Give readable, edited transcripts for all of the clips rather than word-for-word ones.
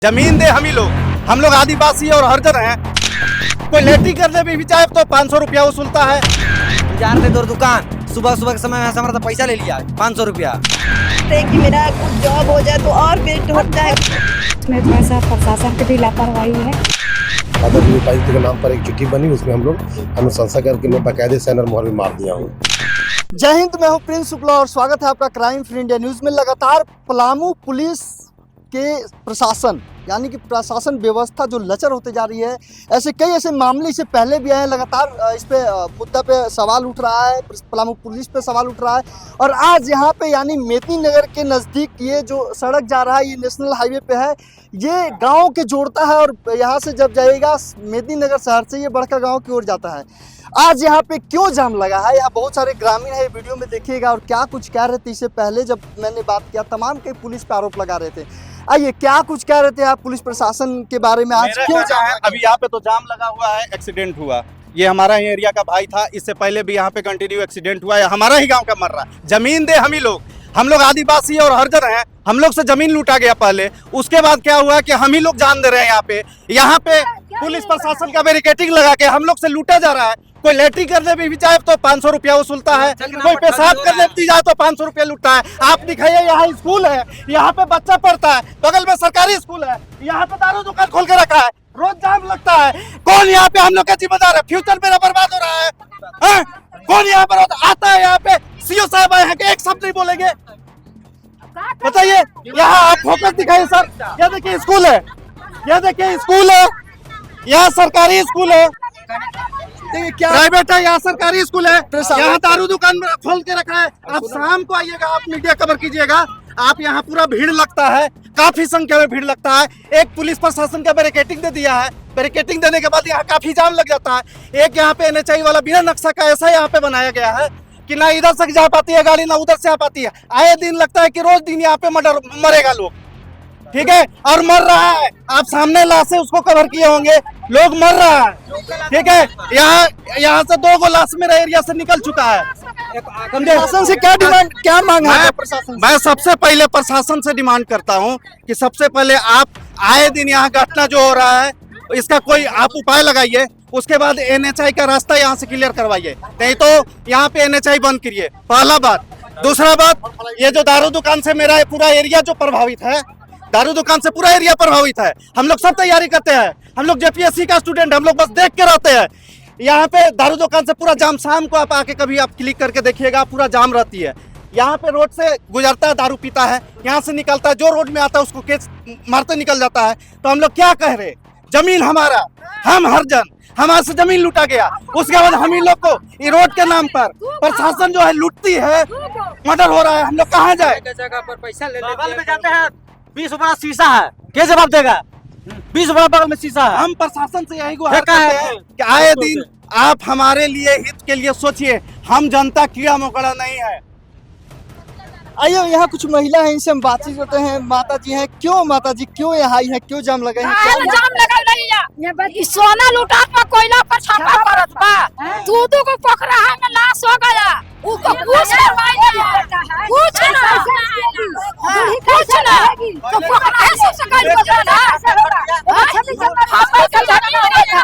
जमीन दे हम लोग आदिवासी और हरिजन हैं। कोई लेटी करने भी चाहे तो 500 रुपया वसूलता है। जानते दो दुकान सुबह सुबह के समय में हमारा तो पैसा ले लिया 500 रुपया। कि मेरा कुछ जॉब हो जाए तो और बेस्ट होता है। इसमें थोड़ा सा प्रशासन की भी लापरवाही है। आदरणीय उपायुक्त के नाम पर एक चिट्ठी बनी, उसमें हम लोग अनुशंसा करके मैं बाकायदे सैनर मोहर भी मार दिया हूँ। जय हिंद, मैं हूं प्रिंस शुक्ला और स्वागत है आपका क्राइम फ्री इंडिया न्यूज़ में। लगातार पलामू पुलिस के प्रशासन यानी कि प्रशासन व्यवस्था जो लचर होते जा रही है, ऐसे कई ऐसे मामले इससे पहले भी आए हैं। लगातार इस पे मुद्दा पे सवाल उठ रहा है, पलामू पुलिस पे सवाल उठ रहा है। और आज यहाँ पे यानी मेदिनी नगर के नज़दीक ये जो सड़क जा रहा है, ये नेशनल हाईवे पे है, ये गांव के जोड़ता है और यहाँ से जब जाएगा मेदिनी नगर शहर से ये बड़का गांव की ओर जाता है। आज यहाँ पे क्यों जाम लगा है, यहाँ बहुत सारे ग्रामीण है, वीडियो में देखिएगा। और क्या कुछ कह रहे थे इससे पहले जब मैंने बात किया, तमाम कई पुलिस पे आरोप लगा रहे थे। आइए क्या कुछ कह रहे थे आप पुलिस प्रशासन के बारे में, आज क्यों जाम है? अभी यहाँ पे तो जाम लगा हुआ है, एक्सीडेंट हुआ। ये हमारा ही एरिया का भाई था, इससे पहले भी यहाँ पे कंटिन्यू एक्सीडेंट हुआ है। हमारा ही गांव का मर रहा है। जमीन दे हम लोग आदिवासी और हरिजन हैं। हम लोग से जमीन लूटा गया पहले, उसके बाद क्या हुआ कि हम ही लोग जान दे रहे हैं। यहाँ पे पुलिस प्रशासन का बैरिकेडिंग लगा के हम लोग से लूटा जा रहा है। कोई लेटरिंग करने भी जाए तो 500 रुपया वसूलता है, कोई पेशाब करने भी जाए तो 500 रुपया लूटता है। आप दिखाइए, यहाँ स्कूल है, यहाँ पे बच्चा पढ़ता है, बगल में सरकारी स्कूल है, यहाँ पे दारू दुकान खोल के रखा है, रोज जाम लगता है। कौन यहाँ पे हम लोग का जिम्मेदार है? फ्यूचर मेरा बर्बाद हो रहा है। कौन यहाँ पर आता है? यहाँ पे सीओ साहब आए हैं कि एक शब्द नहीं बोलेंगे? बताइए, यहाँ आप फोकस दिखाइए सर। यह देखिए स्कूल है, यह देखिए स्कूल है, यहाँ सरकारी स्कूल है, क्या प्राइवेट है, यहाँ सरकारी स्कूल है, यहाँ दारू दुकान खोल के रखा है। आप शाम को आइएगा, आप मीडिया कवर कीजिएगा, आप यहाँ पूरा भीड़ लगता है, काफी संख्या में भीड़ लगता है। एक पुलिस प्रशासन का बैरिकेडिंग दे दिया है, बैरिकेडिंग देने के बाद यहाँ काफी जाम लग जाता है। एक यहाँ पे एनएचआई वाला बिना नक्शा का ऐसा यहाँ पे बनाया गया है कि ना इधर से जा पाती है गाड़ी, ना उधर से आ पाती है। आए दिन लगता है कि रोज दिन यहाँ पे मरेगा लोग, ठीक है, और मर रहा है। आप सामने लाशें उसको कवर किए होंगे, लोग मर रहा है, ठीक है। यहाँ से 2 लाश मेरा एरिया से निकल चुका है। प्रशासन से क्या डिमांड, क्या मांग है प्रशासन? मैं सबसे पहले प्रशासन से डिमांड करता हूँ कि सबसे पहले आप आए दिन यहाँ घटना जो हो रहा है, इसका कोई आप उपाय लगाइए। उसके बाद एनएचआई का रास्ता यहाँ से क्लियर करवाइए, नहीं तो यहाँ पे एनएचआई बंद करिए, पहला बात। दूसरा बात, ये जो दारू दुकान से मेरा पूरा एरिया जो प्रभावित है, दारू दुकान से पूरा एरिया प्रभावित है। हम लोग सब तैयारी करते हैं, हम लोग जेपीएससी का स्टूडेंट, हम लोग बस देख के रहते हैं। यहाँ पे दारू दुकान से पूरा जाम, शाम को आप आके कभी आप क्लिक करके देखिएगा, पूरा जाम रहती है। यहाँ पे रोड से गुजरता है, दारू पीता है, यहाँ से निकलता है, जो रोड में आता है उसको केस मारते निकल जाता है। तो हम लोग क्या कह रहे, जमीन हमारा, हम हरिजन, हमारे से जमीन लूटा गया। उसके बाद हम इन लोग को ये रोड के नाम पर प्रशासन जो है लूटती है, मर्डर हो रहा है। हम लोग कहाँ जाए? जगह पर पैसा ले बगल में जाते हैं, 20 बड़ा शीशा है, क्या जवाब देगा? 20 बड़ा बगल में शीशा है। हम प्रशासन से यही गुहार करते हैं कि आए दिन आप हमारे लिए, हित के लिए सोचिए। हम जनता कीड़ा मकोड़ा नहीं है। आइए, यहाँ कुछ महिला है, इनसे हम बातचीत करते हैं। माता जी हैं, क्यों माता जी, क्यों यहाँ आई है, क्यों जाम लगा है? जाम लगल नहीं है, सोना लूटा पर कोयला पर छापा पड़त बा, दूध को पकड़ा है ना, लाश हो गया, उसको कुछ करवाई नहीं, कुछ ना तो पकड़ा है, सबसे कई पकड़ा है। हम का जानी नहीं था,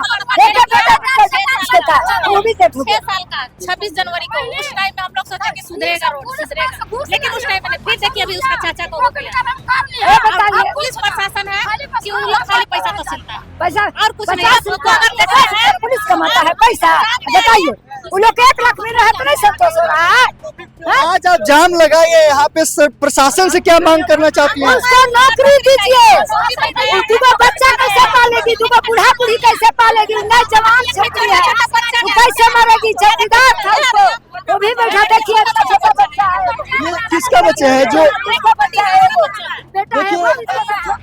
वो भी 6 साल का 26 जनवरी को, उस टाइम में हम लोग सोचे कि सुधरेगा, रोड सुधरेगा, लेकिन उस टाइम में फिर देखिए अभी उसका चाचा को हो गया। अब पुलिस प्रशासन है कि उन लोग खाली पैसा वसूलता है, पैसा और कुछ नहीं। पुलिस कमाता है पैसा, बताइए उन लोग 1 लाख मिल रहा है तो नहीं संतोष हो रहा है? आज आप जाम लगाइए, यहाँ पे प्रशासन से क्या मांग करना चाहती हैं? उसको नौकरी दीजिए। दूगो बच्चा कैसे पालेगी, दूगो बूढ़ा बूढ़ी कैसे पालेगी? नहीं जवान छेत्री है, वो कैसे मरेगी? चौकीदार था उसको, वो भी बैठा, देखिए छोटा बच्चा है। ये किसका बच्चा है? जो देखिए,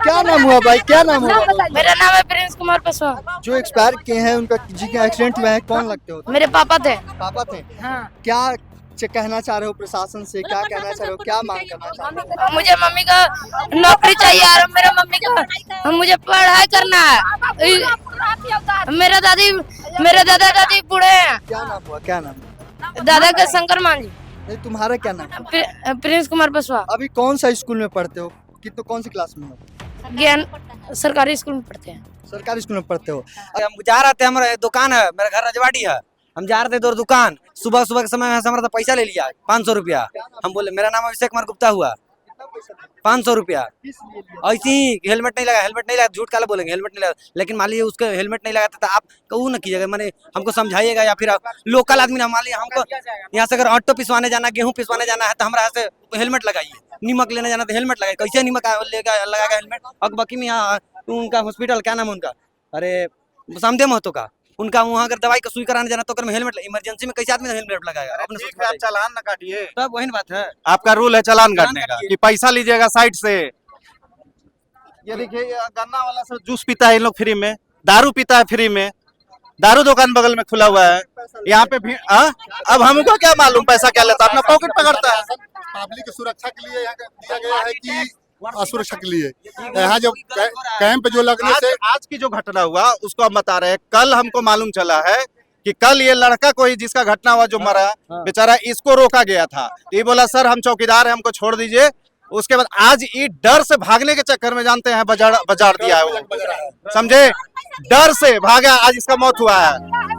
क्या नाम हुआ भाई, क्या नाम हुआ? मेरा नाम है प्रिंस कुमार पासवान। जो एक्सपायर किए हैं, उनका जिनका एक्सीडेंट हुआ है, कौन लगते हो? मेरे पापा थे। पापा थे। हाँ। क्या कहना चाह रहे हो प्रशासन से, क्या कहना चाह रहे हो, क्या मांग करना चाह रहे हो? मुझे मम्मी का नौकरी चाहिए और मेरा मम्मी का, मुझे पढ़ाई करना है। मेरे दादा दादी बूढ़े हैं। क्या नाम हुआ, क्या नाम? दादा का शंकर मान जी। नहीं, तुम्हारा क्या नाम? प्रिंस कुमार पासवान। अभी कौन सा स्कूल में पढ़ते हो, कौन सी क्लास में हो? ज्ञान सरकारी स्कूल में पढ़ते हैं। सरकारी स्कूल में पढ़ते हो? हम जा रहे थे, हमारा दुकान है, मेरा घर रजवाड़ी है, हम जा रहे थे दूर दुकान, सुबह सुबह के समय में हमारा पैसा ले लिया 500 रुपया। हम बोले मेरा नाम अभिषेक कुमार गुप्ता हुआ, 500 रुपया। ऐसे ही हेलमेट नहीं लगा, झूठ काला बोलेंगे, हेलमेट नहीं लगा, लेकिन मान लीजिए उसका हेलमेट नहीं लगाता तो आप कहूँ ना कीजिएगा, मैंने हमको समझाइएगा, या फिर लोकल आदमी ना, मान लीजिए हमको यहाँ से अगर ऑटो पिसवाने जाना, गेहूँ पिसवाने जाना है तो हमारा से हेलमेट लगाइए, नीमक लेने जाना तो हेलमेट लगाइए। कैसे नीमक लगाएगा हेलमेट? अकबकी में यहाँ उनका हॉस्पिटल, क्या नाम है उनका, अरे सामदे महतो का, उनका वहाँ अगर दवाई का सुई कराने जाना तो हेलमेट, इमरजेंसी में कैसे आदमी हेलमेट लगाएगा? अपने ठीक है, आप चालान न काटिए, तब वही बात है, आपका रूल है चालान काटने का कि पैसा लीजिएगा साइड से। ये देखिए, ये गन्ना वाला सब जूस पीता है इन लोग फ्री में, दारू पीता है फ्री में, दारू दुकान बगल में खुला हुआ है, यहाँ पे भीड़। अब हमको क्या मालूम पैसा क्या लेता है, अपना पॉकेट पकड़ता है। पब्लिक की सुरक्षा के लिए यहाँ दिया गया है कि असुरक्षा के लिए यहाँ जो कैंप जो लगने से आज की जो घटना हुआ उसको हम बता रहे हैं। कल हमको मालूम चला है कि कल ये लड़का कोई जिसका घटना हुआ जो मरा बेचारा, इसको रोका गया था, ये बोला सर हम चौकीदार हैं, हमको छोड़ दीजिए। उसके बाद आज ये डर से भागने के चक्कर में जानते हैं बाजार दिया है वो, समझे, डर से भागा, आज इसका मौत हुआ है।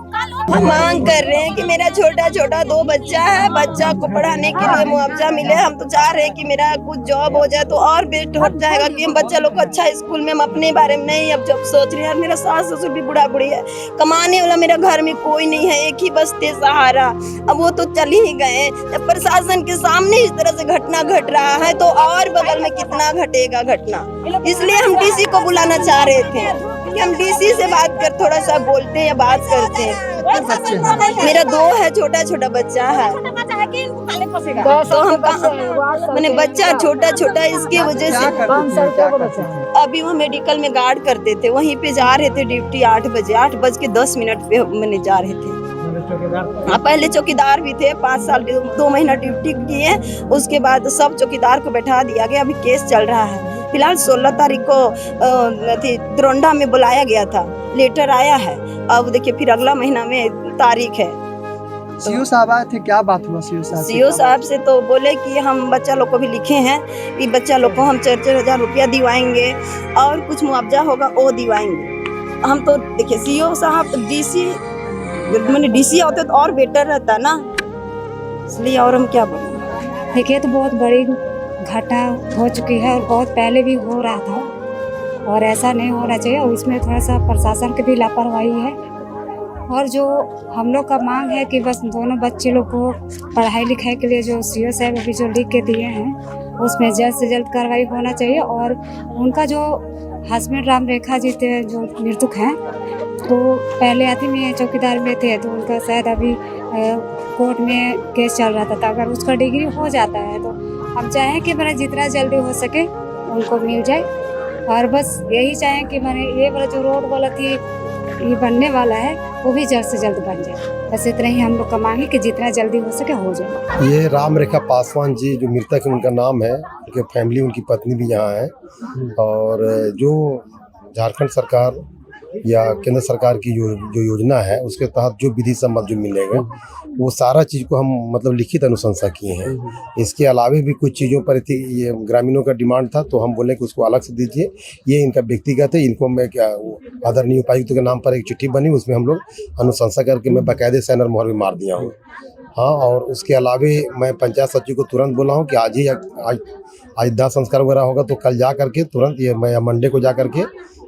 हम मांग कर रहे हैं कि मेरा छोटा छोटा 2 बच्चा है, बच्चा को पढ़ाने के लिए मुआवजा मिले। हम तो चाह रहे हैं कि मेरा कुछ जॉब हो जाए तो और बेस्ट हो जाएगा कि हम बच्चा लोग को अच्छा स्कूल में, हम अपने बारे में नहीं अब जब सोच रहे हैं। मेरा सास ससुर भी बूढ़ा बुढ़ी है, कमाने वाला मेरा घर में कोई नहीं है, एक ही बस्ते सहारा, अब वो तो चल ही गए। जब प्रशासन के सामने इस तरह से घटना घट रहा है तो और बगल में कितना घटेगा घटना, इसलिए हम डीसी को बुलाना चाह रहे थे कि हम डीसी से बात कर थोड़ा सा बोलते हैं या बात करते हैं। मेरा 2 है, छोटा छोटा बच्चा है, तो हम मैंने बच्चा छोटा छोटा इसकी वजह से अभी वो मेडिकल में गार्ड करते थे, वहीं पे जा रहे थे ड्यूटी 8 बजे, 8:10 पे मैंने जा रहे थे। पहले चौकीदार भी थे, 5 साल 2 महीना ड्यूटी किए, उसके बाद सब चौकीदार को बैठा दिया गया। अभी केस चल रहा है, फिलहाल 16 तारीख को दरोंडा में बुलाया गया था, लेटर आया है, अब देखिए फिर अगला महीना में तारीख है। सीओ साहब आए थे, क्या बात हुआ सीओ साहब? सीओ साहब से तो बोले कि हम बच्चा लोग को भी लिखे हैं कि बच्चा लोग को हम 4-4 हजार रुपया दिवाएंगे और कुछ मुआवजा होगा वो दिवाएंगे। हम तो देखिए सीओ साहब तो डीसी, मैंने डीसी होते तो और बेटर रहता ना, इसलिए और हम क्या बोलें। देखिए तो बहुत बड़ी घटना हो चुकी है और बहुत पहले भी हो रहा था और ऐसा नहीं होना चाहिए, और इसमें थोड़ा सा प्रशासन की भी लापरवाही है। और जो हम लोग का मांग है कि बस दोनों बच्चे लोग को पढ़ाई लिखाई के लिए जो सीओ साहब अभी जो लिख के दिए हैं उसमें जल्द से जल्द कार्रवाई होना चाहिए। और उनका जो हस्बैंड राम रेखा जी थे जो मृतक हैं, तो पहले आते में चौकीदार में थे, तो उनका शायद अभी कोर्ट में केस चल रहा था, तो अगर उसका डिग्री हो जाता है तो हम चाहें कि मैंने जितना जल्दी हो सके उनको मिल जाए। और बस यही चाहें कि मैंने ये वाला जो रोड वाला थी ये बनने वाला है वो भी जल्द से जल्द बन जाए। बस इतना ही हम लोग का मांग है कि जितना जल्दी हो सके हो जाए। ये राम रेखा पासवान जी जो मृतक है उनका नाम है, उनके फैमिली, उनकी पत्नी भी यहाँ है। और जो झारखंड सरकार या केंद्र सरकार की जो योजना है उसके तहत जो विधि सम्मत जो मिलेगा वो सारा चीज़ को हम मतलब लिखित अनुशंसा किए हैं। इसके अलावा भी कुछ चीज़ों पर ये ग्रामीणों का डिमांड था, तो हम बोले कि उसको अलग से दीजिए, ये इनका व्यक्तिगत है, इनको मैं क्या आदरणीय उपायुक्त के नाम पर एक चिट्ठी बनी, उसमें हम लोग अनुशंसा करके मैं बाकायदे सैनर मोहर भी मार दिया हूँ। हाँ, और उसके अलावा मैं पंचायत सचिव को तुरंत बोला हूँ कि आज दाह संस्कार वगैरह होगा तो कल जा करके तुरंत, ये मैं मंडे को जा करके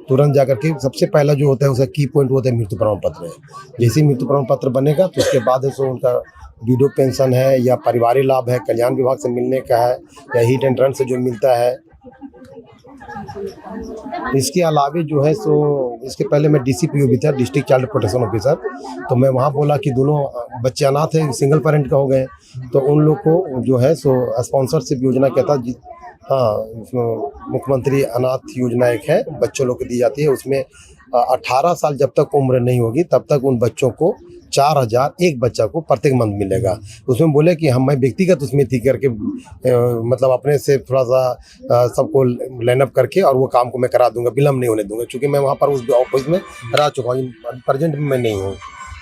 तुरंत जा करके सबसे पहला जो होता है उसका की पॉइंट होता है मृत्यु प्रमाण पत्र है। जैसे मृत्यु प्रमाण पत्र बनेगा तो उसके बाद है सो उनका विडो पेंशन है या परिवारी लाभ है, कल्याण विभाग से मिलने का है या हिट एंड रन से जो मिलता है। इसके अलावा जो है सो इसके पहले मैं DCPO भी था, डिस्ट्रिक्ट चाइल्ड प्रोटेक्शन ऑफिसर, तो मैं वहाँ बोला कि दोनों बच्चे अनाथ है, सिंगल पेरेंट का हो गए, तो उन लोग को जो है सो स्पॉन्सरशिप योजना क्या था, हाँ, मुख्यमंत्री अनाथ योजना एक है, बच्चों लोग को दी जाती है। उसमें 18 साल जब तक उम्र नहीं होगी तब तक उन बच्चों को 4000 एक बच्चा को प्रत्येक मंथ मिलेगा। उसमें बोले कि मैं व्यक्तिगत उसमें थी करके मतलब अपने से थोड़ा सा सबको लाइनअप करके और वो काम को मैं करा दूंगा, विलम्ब नहीं होने दूंगा, क्योंकि मैं वहाँ पर उस ऑफिस में रह चुका हूँ, प्रेजेंट में मैं नहीं हूँ,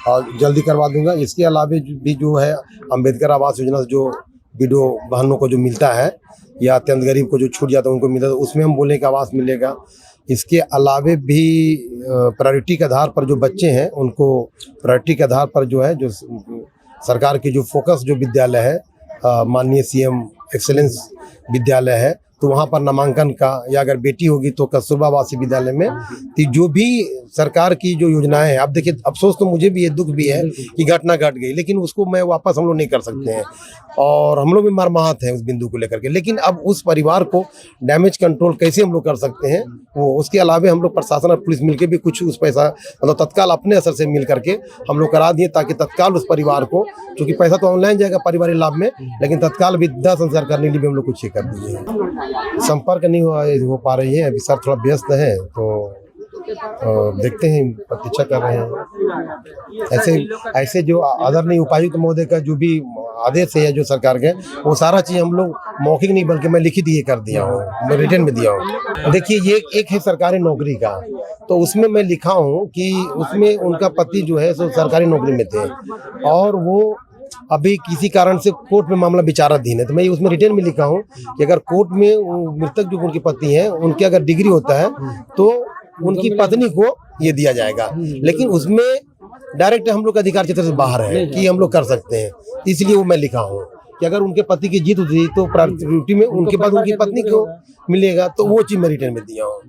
और जल्दी करवा दूंगा। इसके अलावा भी जो है अम्बेडकर आवास योजना से जो विडो बहनों को जो मिलता है या अत्यंत गरीब को जो छूट जाता है उनको मिलता है, तो उसमें हम बोले कि आवास मिलेगा। इसके अलावे भी प्रायोरिटी के आधार पर जो बच्चे हैं उनको प्रायोरिटी के आधार पर जो है, जो सरकार की जो फोकस जो विद्यालय है, माननीय सीएम एक्सेलेंस विद्यालय है, तो वहाँ पर नामांकन का, या अगर बेटी होगी तो कस्तूरबा आवासीय विद्यालय में, तो जो भी सरकार की जो योजनाएं हैं, अब देखिए अफसोस तो मुझे भी है, दुख भी है कि घटना घट गई, लेकिन उसको मैं वापस हम लोग नहीं कर सकते हैं और हम लोग भी मर्माहत हैं उस बिंदु को लेकर के। लेकिन अब उस परिवार को डैमेज कंट्रोल कैसे हम लोग कर सकते हैं, वो उसके अलावा हम लोग प्रशासन और पुलिस मिलकर भी कुछ उस पैसा मतलब तत्काल अपने असर से मिल करके हम लोग करा दिए, ताकि तत्काल उस परिवार को, क्योंकि पैसा तो ऑनलाइन जाएगा पारिवारिक लाभ में, लेकिन तत्काल भी दाह संस्कार करने के लिए भी हम लोग कुछ कर दिए। संपर्क नहीं हो पा रही है, अभी सर थोड़ा व्यस्त है, तो देखते हैं, प्रतीक्षा कर रहे हैं। ऐसे जो आदरणीय उपायुक्त महोदय का जो भी आदेश है जो सरकार के, वो सारा चीज हम लोग मौखिक नहीं बल्कि मैं लिखित ये कर दिया हूँ, मैं रिटर्न में दिया हूँ। देखिए ये एक है सरकारी नौकरी का, तो उसमें मैं लिखा हूँ कि उसमें उनका पति जो है सो सरकारी नौकरी में थे और वो अभी किसी कारण से कोर्ट में मामला विचाराधीन है, तो मैं उसमें रिटर्न में लिखा हूँ कि अगर कोर्ट में मृतक जो उनके पति हैं उनके अगर डिग्री होता है तो उनकी पत्नी को ये दिया जाएगा, लेकिन उसमें डायरेक्ट हम लोग अधिकार क्षेत्र से बाहर है कि हम लोग कर सकते हैं, इसलिए वो मैं लिखा हूँ कि अगर उनके पति की जीत होती तो प्रायोरिटी में उनके बाद उनकी पत्नी को मिलेगा, तो वो चीज मैं रिटर्न में दिया हूँ।